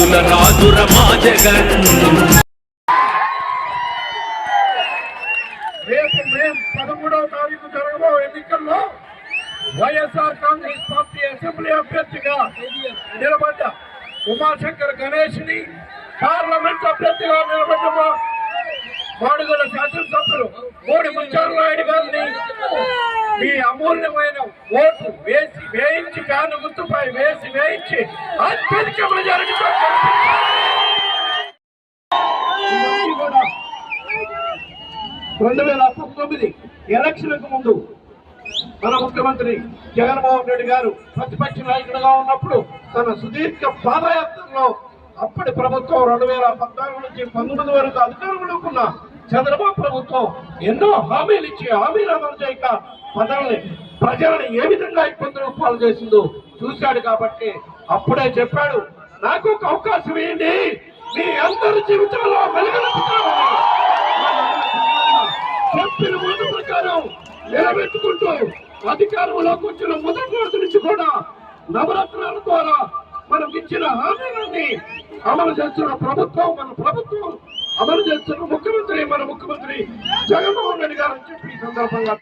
రైతుల రాజుర మా జగన్. రేపు మే 13వ తారీఖు జరగబో ఎన్నికల్లో వైఎస్ఆర్ కాంగ్రెస్ పార్టీ అసెంబ్లీ అభ్యర్థిగా నిలబడ్డ ఉమాశంకర్ గణేష్ ని, పార్లమెంట్ అభ్యర్థిగా నిలబడ్డ మాడుగుల శాసనసభ్యులు మోడి ముత్యాలనాయుడు గారిని మీ అమూల్యమైన ఓటు వేయించి ఫ్యాన్ గుర్తుపై వేయించి అత్యధిక మెజారిటీతో 2019 ఎలక్షన్లకు ముందు మన ముఖ్యమంత్రి జగన్మోహన్ రెడ్డి గారు ప్రతిపక్ష నాయకుడిగా ఉన్నప్పుడు తన సుదీర్ఘ పాదయాత్రలో అప్పటి ప్రభుత్వం 2014 నుంచి 19 వరకు అధికారంలో ఉన్న చంద్రబాబు ప్రభుత్వం ఎన్నో హామీలు ఇచ్చి హామీలు అమలు చేయక ప్రజల్ని ఏ విధంగా ఇబ్బందులకు పాలు చేసిందో చూశాడు. కాబట్టి అప్పుడే చెప్పాడు, నాకు ఒక అవకాశం ఇవ్వండి, మీ అందరి జీవితంలో వెలుగునిస్తామని. చెప్పిన మాట ప్రకారం నిలబెట్టుకుంటూ అధికారంలోకి వచ్చిన మొదటి రోజు నుంచి కూడా నవరత్నాల ద్వారా మనం ఇచ్చిన హామీలన్నీ అమలు చేస్తున్న ప్రభుత్వం మన ప్రభుత్వం, అమలు చేస్తున్న ముఖ్యమంత్రి మన ముఖ్యమంత్రి జగన్మోహన్ రెడ్డి గారు అని చెప్పి ఈ సందర్భంగా